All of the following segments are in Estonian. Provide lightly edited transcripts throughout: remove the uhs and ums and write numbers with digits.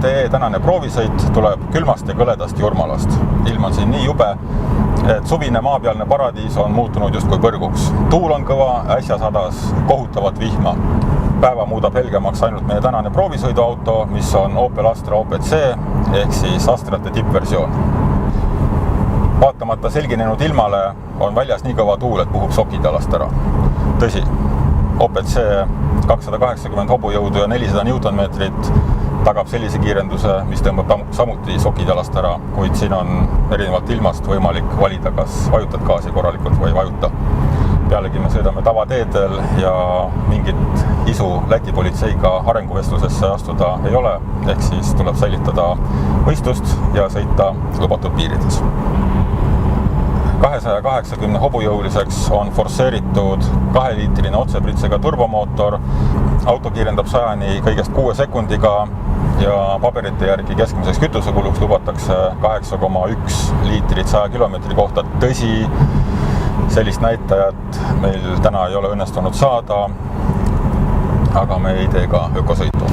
TE tänane proovisõit tuleb külmast ja kõledast Jurmalast. Ilm on siin nii jube, et suvine maapealne paradiis on muutunud justkui põrguks. Tuul on kõva, äsja sadas kohutavat vihma. Päeva muudab helgemaks ainult meie tänane proovisõiduauto, mis on Opel Astra OPC ehk siis Astrate tippversioon. Vaatamata selginenud ilmale on väljas nii kõva tuul, et puhub sokid jalast ära. Tõsi, OPC 280 hobujõudu ja 400 newtonmeetrit tagab sellise kiirenduse, mis tõmbab samuti sokid jalast ära, kuid siin on erinevalt ilmast võimalik valida, kas vajutad gaasi korralikult või vajuta. Pealegi me sõidame tavateedel ja mingit isu Läti politseiga arenguvestlusesse astuda ei ole, ehk siis tuleb säilitada mõistust ja sõita lubatud piirides. 280 hobujõuliseks on forsseeritud 2-liitrine otsepritsega turbomootor. Auto kiirendab 100-ni kõigest 6 sekundiga ja paberite järgi keskmiseks kütusekuluks lubatakse 8,1 liitrit 100 kilomeetri kohta. Tõsi, sellist näitajat meil täna ei ole õnnestunud saada, aga me ei tee ka ökosõitu.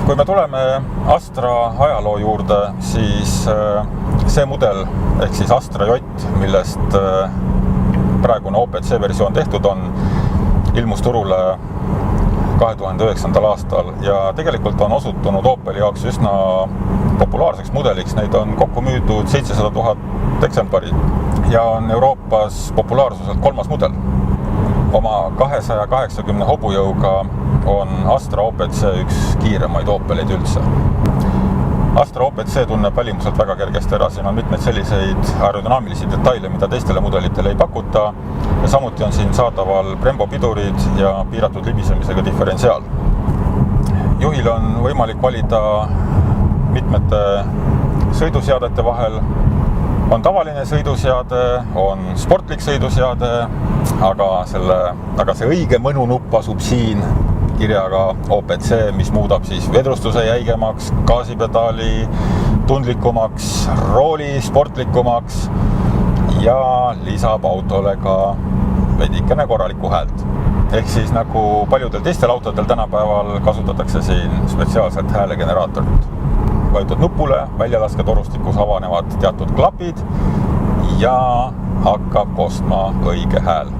Kui me tuleme Astra ajaloo juurde, siis see mudel, ehk siis Astra J, millest praegune OPC versioon tehtud on, ilmus turule 2009. aastal ja tegelikult on osutunud Opeli jaoks üsna populaarseks mudeliks. Neid on kokku müüdud 700 000 eksemplari ja on Euroopas populaarsuselt 3. mudel. Oma 280 hobujõuga on Astra OPC üks kiiremaid Opeleid üldse. Astra OPC tunneb välimuselt väga kergesti ära. Siin on mitmeid selliseid aerodünaamilisi detaile, mida teistele mudelitele ei pakuta. Ja samuti on siin saadaval Brembo pidurid ja piiratud libisemisega diferentsiaal. Juhil on võimalik valida mitmete sõiduseadete vahel. On tavaline sõiduseade, on sportlik sõiduseade, aga see õige mõnunupp asub siin kirjaga OPC, mis muudab siis vedrustuse jäigemaks, gaasipedaali tundlikumaks, rooli sportlikumaks ja lisab autole ka veidikene korralikku häält. Ehk siis nagu paljudel teistel autodel tänapäeval kasutatakse siin spetsiaalselt häälegeneraatorit. Vajutad nupule, väljalasketorrustikus avanevad teatud klapid ja hakkab kostma õige hääl.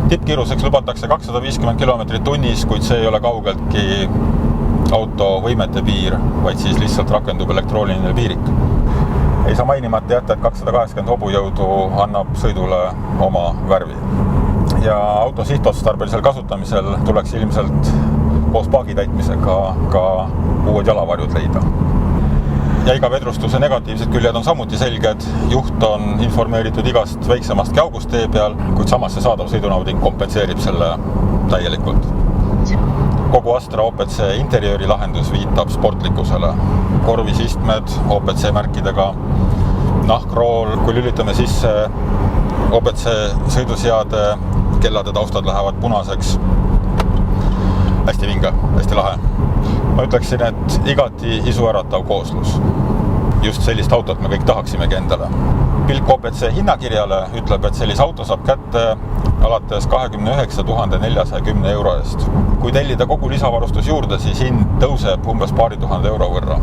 Tippkiiruseks lubatakse 250 km tunnis, kuid see ei ole kaugeltki auto võimete piir, vaid siis lihtsalt rakendub elektrooniline piirik. Ei saa mainimata jätta, et 280 hobujõudu annab sõidule oma värvi. Ja auto sihtotstarbelisel kasutamisel tuleks ilmselt koos paagi täitmisega ka uued jalavarjud leida. Jäiga vedrustuse negatiivsed küljed on samuti selged. Juht on informeeritud igast väiksemastki august tee peal, kuid samas see saadav sõidunauding kompenseerib selle täielikult. Kogu Astra OPC interjööri lahendus viitab sportlikkusele. Korvisistmed OPC märkidega, nahkrool, kui lülitame sisse OPC sõiduseade, kellade taustad lähevad punaseks. Hästi vinge, hästi lahe. Ma ütleksin, et igati isuäratav kooslus. Just sellist autot me kõik tahaksimegi endale. Pilk OPC hinnakirjale ütleb, et sellise auto saab kätte alates 29 410 euro eest. Kui tellida kogu lisavarustus juurde, siis hind tõuseb umbes paari tuhande euro võrra.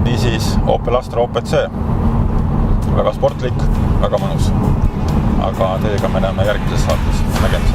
Niisiis Opel Astra OPC. Väga sportlik, väga mõnus. Aga teiega me näeme järgmises saates. Nägemiseks.